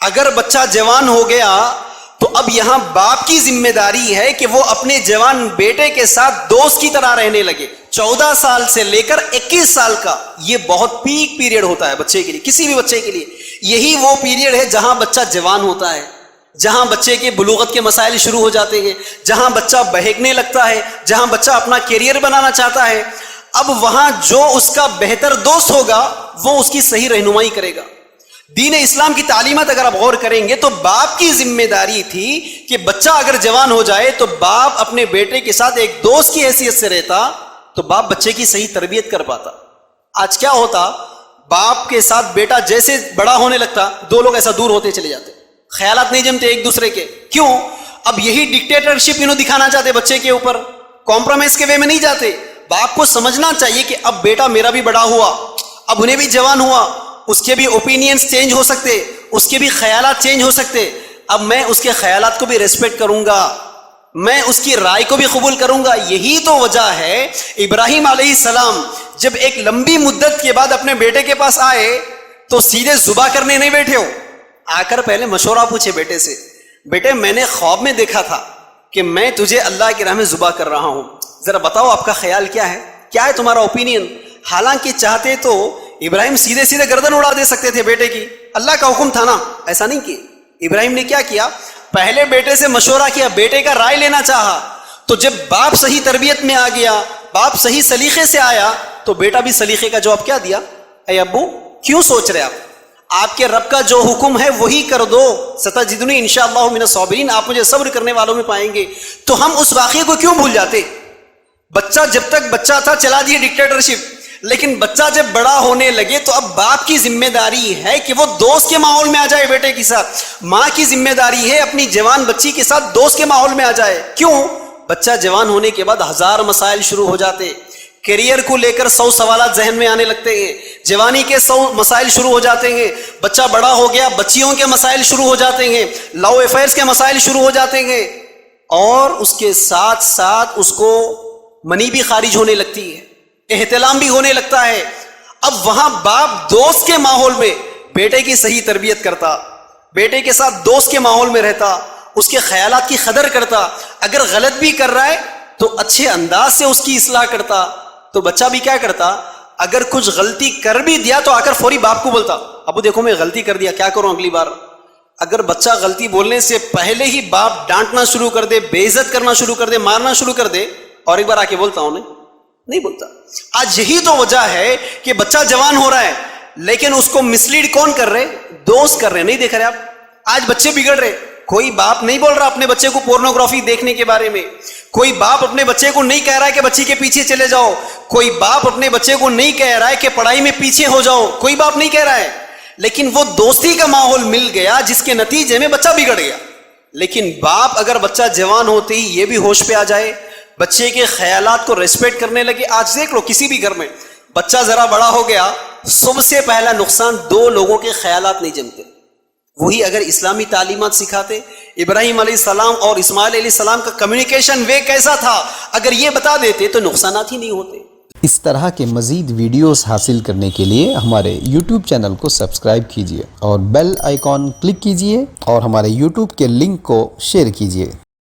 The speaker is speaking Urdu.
اگر بچہ جوان ہو گیا تو اب یہاں باپ کی ذمہ داری ہے کہ وہ اپنے جوان بیٹے کے ساتھ دوست کی طرح رہنے لگے. 14 سال سے لے کر 21 سال کا یہ بہت پیک پیریڈ ہوتا ہے بچے کے لیے, کسی بھی بچے کے لیے. یہی وہ پیریڈ ہے جہاں بچہ جوان ہوتا ہے, جہاں بچے کے بلوغت کے مسائل شروع ہو جاتے ہیں, جہاں بچہ بہکنے لگتا ہے, جہاں بچہ اپنا کیریئر بنانا چاہتا ہے. اب وہاں جو اس کا بہتر دوست ہوگا وہ اس کی صحیح رہنمائی کرے گا. دین اسلام کی تعلیمات اگر آپ غور کریں گے تو باپ کی ذمہ داری تھی کہ بچہ اگر جوان ہو جائے تو باپ اپنے بیٹے کے ساتھ ایک دوست کی حیثیت سے رہتا تو باپ بچے کی صحیح تربیت کر پاتا. آج کیا ہوتا, باپ کے ساتھ بیٹا جیسے بڑا ہونے لگتا دو لوگ ایسا دور ہوتے چلے جاتے, خیالات نہیں جمتے ایک دوسرے کے. کیوں؟ اب یہی ڈکٹیٹرشپ انہوں دکھانا چاہتے بچے کے اوپر, کمپرومائز کے وے میں نہیں جاتے. باپ کو سمجھنا چاہیے کہ اب بیٹا میرا بھی بڑا ہوا, اب انہیں بھی جوان ہوا, اس کے بھی اوپینینز چینج ہو سکتے, اس کے بھی خیالات چینج ہو سکتے. اب میں اس کے خیالات کو بھی ریسپیکٹ کروں گا, میں اس کی رائے کو بھی قبول کروں گا. یہی تو وجہ ہے ابراہیم علیہ السلام جب ایک لمبی مدت کے بعد اپنے بیٹے کے پاس آئے تو سیدھے ذبح کرنے نہیں بیٹھے ہو, آ کر پہلے مشورہ پوچھے بیٹے سے, بیٹے میں نے خواب میں دیکھا تھا کہ میں تجھے اللہ کی راہ میں ذبح کر رہا ہوں, ذرا بتاؤ آپ کا خیال کیا ہے تمہارا اوپینین. حالانکہ چاہتے تو ابراہیم سیدھے سیدھے گردن اڑا دے سکتے تھے بیٹے کی, اللہ کا حکم تھا نا, ایسا نہیں کیا. ابراہیم نے کیا کیا, پہلے بیٹے سے مشورہ کیا, بیٹے کا رائے لینا چاہا. تو جب باپ صحیح تربیت میں آ گیا, باپ صحیح سلیقے سے آیا تو بیٹا بھی سلیقے کا جواب کیا دیا, اے ابو کیوں سوچ رہے آپ کے رب کا جو حکم ہے وہی کر دو, ستجدنی انشاءاللہ من الصابرین, آپ مجھے صبر کرنے والوں میں پائیں گے. تو ہم اس واقعے کو کیوں بھول جاتے؟ بچہ جب تک بچہ تھا چلا دیے ڈکٹیٹرشپ, لیکن بچہ جب بڑا ہونے لگے تو اب باپ کی ذمہ داری ہے کہ وہ دوست کے ماحول میں آ جائے بیٹے کے ساتھ. ماں کی ذمہ داری ہے اپنی جوان بچی کے ساتھ دوست کے ماحول میں آ جائے. کیوں؟ بچہ جوان ہونے کے بعد 1000 مسائل شروع ہو جاتے, کیریئر کو لے کر 100 سوالات ذہن میں آنے لگتے ہیں, جوانی کے 100 مسائل شروع ہو جاتے ہیں. بچہ بڑا ہو گیا, بچیوں کے مسائل شروع ہو جاتے ہیں, لو افیئرس کے مسائل شروع ہو جاتے ہیں, اور اس کے ساتھ ساتھ اس کو منی بھی خارج ہونے لگتی ہے, احتلام بھی ہونے لگتا ہے. اب وہاں باپ دوست کے ماحول میں بیٹے کی صحیح تربیت کرتا, بیٹے کے ساتھ دوست کے ماحول میں رہتا, اس کے خیالات کی قدر کرتا. اگر غلط بھی کر رہا ہے تو اچھے انداز سے اس کی اصلاح کرتا. تو بچہ بھی کیا کرتا, اگر کچھ غلطی کر بھی دیا تو آ کر فوری باپ کو بولتا, ابو دیکھو میں غلطی کر دیا, کیا کروں اگلی بار. اگر بچہ غلطی بولنے سے پہلے ہی باپ ڈانٹنا شروع کر دے, بے عزت کرنا شروع کر دے, مارنا شروع کر دے, اور ایک بار آ کے بولتا ہوں نہیں بولتا. آج یہی تو وجہ ہے کہ بچہ جوان ہو رہا ہے لیکن اس کو مسلیڈ کون کر رہے, دوست کر رہے. نہیں دیکھ رہے آپ آج بچے بگڑ رہے. کوئی باپ نہیں بول رہا اپنے بچے کو پورنوگرافی دیکھنے کے بارے میں, کوئی باپ اپنے بچے کو نہیں کہہ رہا ہے کہ بچی کے پیچھے چلے جاؤ, کوئی باپ اپنے بچے کو نہیں کہہ رہا ہے کہ پڑھائی میں پیچھے ہو جاؤ, کوئی باپ نہیں کہہ رہا ہے. لیکن وہ دوستی کا ماحول مل گیا جس کے نتیجے میں بچہ بگڑ گیا. لیکن باپ اگر بچہ جوان ہوتے ہی یہ بھی ہوش پہ آ جائے, بچے کے خیالات کو ریسپیکٹ کرنے لگے. آج دیکھ لو کسی بھی گھر میں بچہ ذرا بڑا ہو گیا, سب سے پہلا نقصان 2 لوگوں کے خیالات نہیں جمتے. وہی اگر اسلامی تعلیمات سکھاتے, ابراہیم علیہ السلام اور اسماعیل علیہ السلام کا کمیونیکیشن وے کیسا تھا, اگر یہ بتا دیتے تو نقصانات ہی نہیں ہوتے. اس طرح کے مزید ویڈیوز حاصل کرنے کے لیے ہمارے YouTube چینل کو سبسکرائب کیجیے اور بیل آئیکن کلک کیجیے اور ہمارے YouTube کے لنک کو شیئر کیجیے.